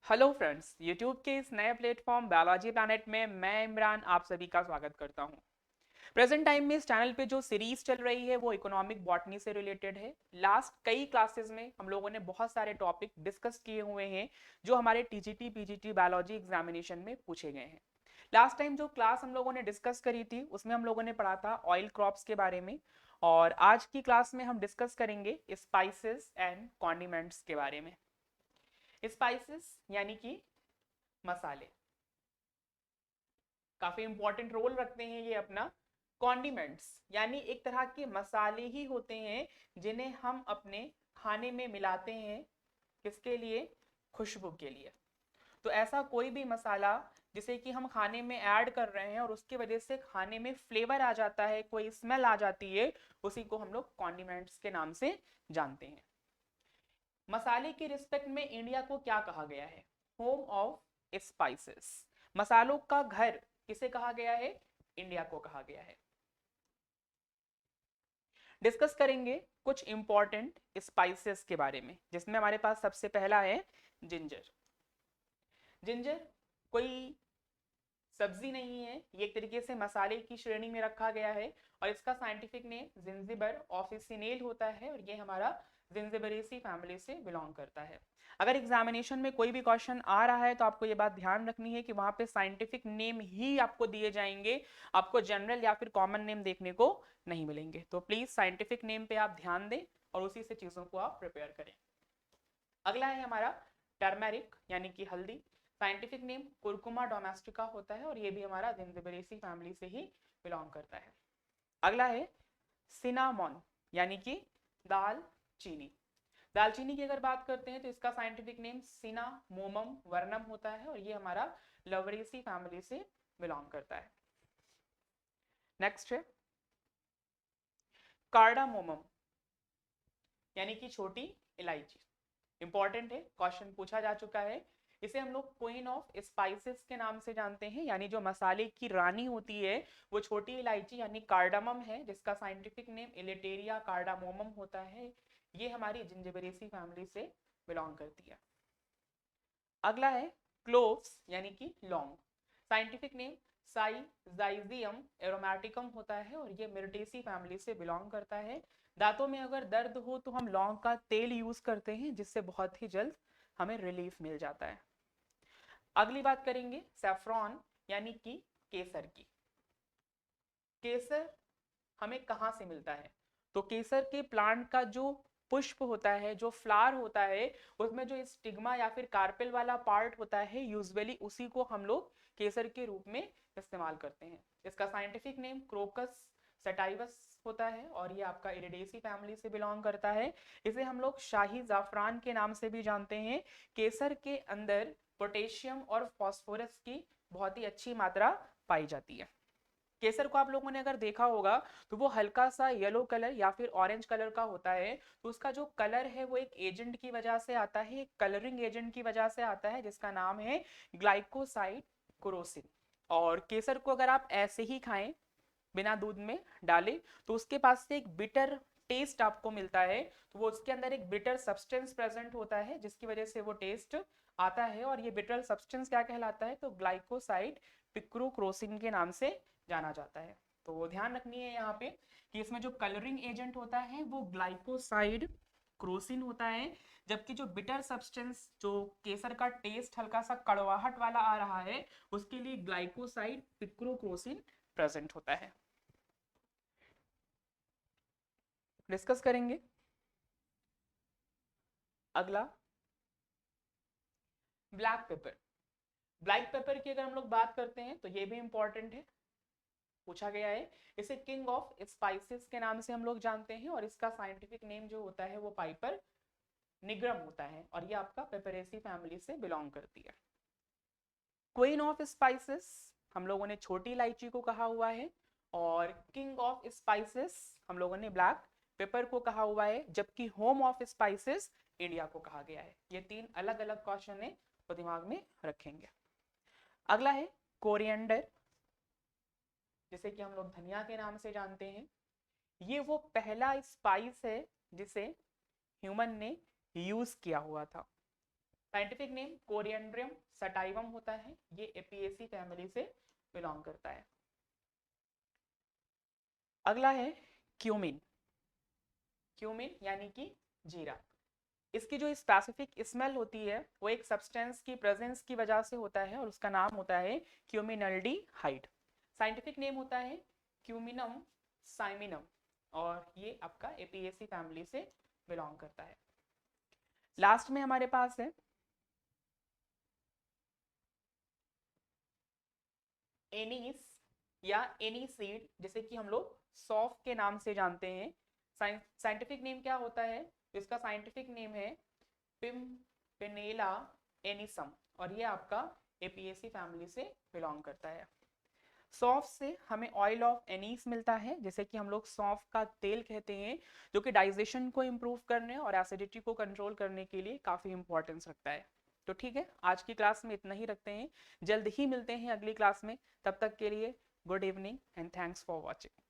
Hello friends, YouTube के इस नए प्लेटफॉर्म बायोलॉजी प्लैनेट में मैं इमरान आप सभी का स्वागत करता हूं। प्रेजेंट टाइम में इस चैनल पे जो सीरीज चल रही है वो इकोनॉमिक बॉटनी से रिलेटेड है। लास्ट कई क्लासेस में हम लोगों ने बहुत सारे टॉपिक डिस्कस किए हुए हैं जो हमारे टीजीटी पीजीटी बायोलॉजी एग्जामिनेशन में पूछे गए हैं। लास्ट टाइम जो क्लास हम लोगों ने डिस्कस करी थी उसमें हम लोगों ने पढ़ा था ऑयल क्रॉप्स के बारे में, और आज की क्लास में हम डिस्कस करेंगे स्पाइसेस एंड कॉन्डिमेंट्स के बारे में। स्पाइसेस यानी कि मसाले काफी इंपॉर्टेंट रोल रखते हैं ये अपना। कॉन्डिमेंट्स यानी एक तरह के मसाले ही होते हैं जिन्हें हम अपने खाने में मिलाते हैं। किसके लिए? खुशबू के लिए। तो ऐसा कोई भी मसाला जिसे कि हम खाने में ऐड कर रहे हैं और उसकी वजह से खाने में फ्लेवर आ जाता है, कोई स्मेल आ जाती है, उसी को हम लोग कॉन्डिमेंट्स के नाम से जानते हैं। मसाले के रिस्पेक्ट में इंडिया को क्या कहा गया है? Home of spices. मसालों का घर किसे कहा गया है? इंडिया को कहा गया है। डिस्कस करेंगे कुछ इंपॉर्टेंट स्पाइसेस के बारे में, जिसमें हमारे पास सबसे पहला है जिंजर। जिंजर कोई सब्जी नहीं है, ये एक तरीके से मसाले की श्रेणी में रखा गया है और इसका साइंटिफिक नेम जिंजिबर ऑफिसिनेल होता है और ये हमारा जिंजिबरेसी फैमिली से बिलोंग करता है। अगर एग्जामिनेशन में कोई भी क्वेश्चन आ रहा है तो आपको ये बात ध्यान रखनी है कि वहां पे साइंटिफिक नेम ही आपको दिए जाएंगे, आपको जनरल या फिर कॉमन नेम देखने को नहीं मिलेंगे। तो प्लीज साइंटिफिक नेम पे आप ध्यान दें और उसी से चीजों को आप प्रिपेयर करें। अगला है हमारा टर्मेरिक यानी कि हल्दी। साइंटिफिक नेम कुरकुमा डोमेस्टिका होता है और ये भी हमारा जिंजिबरेसी फैमिली से ही बिलोंग करता है। अगला है सिनामॉन यानी कि दाल चीनी। दालचीनी की अगर बात करते हैं तो इसका साइंटिफिक नेम सिनामोमम वर्नम होता है और ये हमारा लवरेसी फैमिली से बिलोंग करता है। नेक्स्ट है कार्डामोमम यानी कि छोटी इलायची। इंपॉर्टेंट है, क्वेश्चन पूछा जा चुका है। इसे हम लोग क्वीन ऑफ स्पाइसेस के नाम से जानते हैं, यानी जो मसाले की रानी होती है वो छोटी इलायची यानी कार्डामम है, जिसका साइंटिफिक नेम इलेटेरिया कार्डामोमम होता है। ये हमारी जिंजिबरेसी फैमिली से बिलोंग करती है। अगला है क्लोव्स यानी कि लौंग। साइंटिफिक नेम साइजाइजियम एरोमेटिकम होता है और ये मिर्टेसी फैमिली से बिलोंग करता है। दांतों में अगर दर्द हो तो हम लौंग का तेल यूज करते हैं, जिससे बहुत ही जल्द हमें रिलीफ मिल जाता है। अगली बात करेंगे सैफ्रॉन यानी कि केसर की। केसर हमें कहाँ से मिलता है? तो केसर के प्लांट का जो पुष्प होता है, जो फ्लावर होता है, उसमें जो स्टिग्मा या फिर कार्पेल वाला पार्ट होता है, यूजुअली उसी को हम लोग केसर के रूप में इस्तेमाल करते हैं। इसका साइंटिफिक नेम क्रोकस सटाइवस होता है और ये आपका इरिडेसी फैमिली से बिलोंग करता है। इसे हम लोग शाही जाफरान के नाम से भी जानते हैं। केसर के अंदर पोटेशियम और फास्फोरस की बहुत ही अच्छी मात्रा पाई जाती है। केसर को आप लोगों ने अगर देखा होगा तो वो हल्का सा येलो कलर या फिर ऑरेंज कलर का होता है। तो उसका जो कलर है वो एक एजेंट की वजह से आता है, एक कलरिंग एजेंट की वजह से आता है, जिसका नाम है ग्लाइकोसाइड क्रोसिन। और केसर को अगर आप ऐसे ही खाएं बिना दूध में डाले तो उसके पास से एक बिटर टेस्ट आपको मिलता है। तो वो उसके अंदर एक बिटर सब्सटेंस प्रेजेंट होता है जिसकी वजह से वो टेस्ट आता है, और ये बिटर सब्सटेंस क्या कहलाता है? तो ग्लाइकोसाइड पिक्रोक्रोसिन के नाम से जाना जाता है। तो ध्यान रखनी है यहाँ पे कि इसमें जो कलरिंग एजेंट होता है वो ग्लाइकोसाइड क्रोसिन होता है, जबकि जो बिटर सब्सटेंस, जो केसर का टेस्ट हल्का सा कड़वाहट वाला आ रहा है, उसके लिए ग्लाइकोसाइड पिक्रोक्रोसिन प्रेजेंट होता है। डिस्कस करेंगे। अगला ब्लैक पेपर। ब्लैक पेपर की अगर हम लोग बात करते हैं तो ये भी इंपॉर्टेंट है, पूछा गया है। इसे किंग ऑफ स्पाइसेस के नाम से हम लोग जानते हैं और इसका साइंटिफिक नेम जो होता है वो पाइपर निग्रम होता है और ये आपका पेपरेसी फैमिली से बिलोंग करती है। क्वीन ऑफ स्पाइसेस हम लोगों ने छोटी इलायची को कहा हुआ है और किंग ऑफ स्पाइसेस हम लोगों ने ब्लैक पेपर को कहा हुआ है, जबकि होम ऑफ स्पाइसेस इंडिया को कहा गया है। ये तीन अलग अलग क्वेश्चन है तो दिमाग में रखेंगे। अगला है कोरिएंडर, जिसे कि हम लोग धनिया के नाम से जानते हैं। ये वो पहला स्पाइस है जिसे ह्यूमन ने यूज किया हुआ था। साइंटिफिक नेम कोरिएंड्रियम सटाइवम होता है, ये एपिएसी फैमिली से बिलोंग करता है। अगला है क्यूमिन। क्यूमिन यानी कि जीरा। इसकी जो स्पेसिफिक स्मेल होती है वो एक सब्सटेंस की प्रेजेंस की वजह से होता है और उसका नाम होता है क्यूमिनल्डिहाइड। साइंटिफिक नेम होता है क्यूमिनम साइमिनम और ये आपका एपिएसी फैमिली से बिलोंग करता है। लास्ट में हमारे पास है एनीस या एनीसीड, जिसे कि हम लोग सौफ के नाम से जानते हैं। साइंटिफिक नेम क्या होता है? इसका साइंटिफिक नेम है पिम्पेनेला एनिसम और ये आपका एपिएसी फैमिली से बिलोंग करता है। सौंफ से हमें ऑयल ऑफ एनीस मिलता है, जैसे कि हम लोग सौंफ का तेल कहते हैं, जो कि डाइजेशन को इम्प्रूव करने और एसिडिटी को कंट्रोल करने के लिए काफ़ी इंपॉर्टेंस रखता है। तो ठीक है, आज की क्लास में इतना ही रखते हैं, जल्द ही मिलते हैं अगली क्लास में। तब तक के लिए good evening and thanks for watching.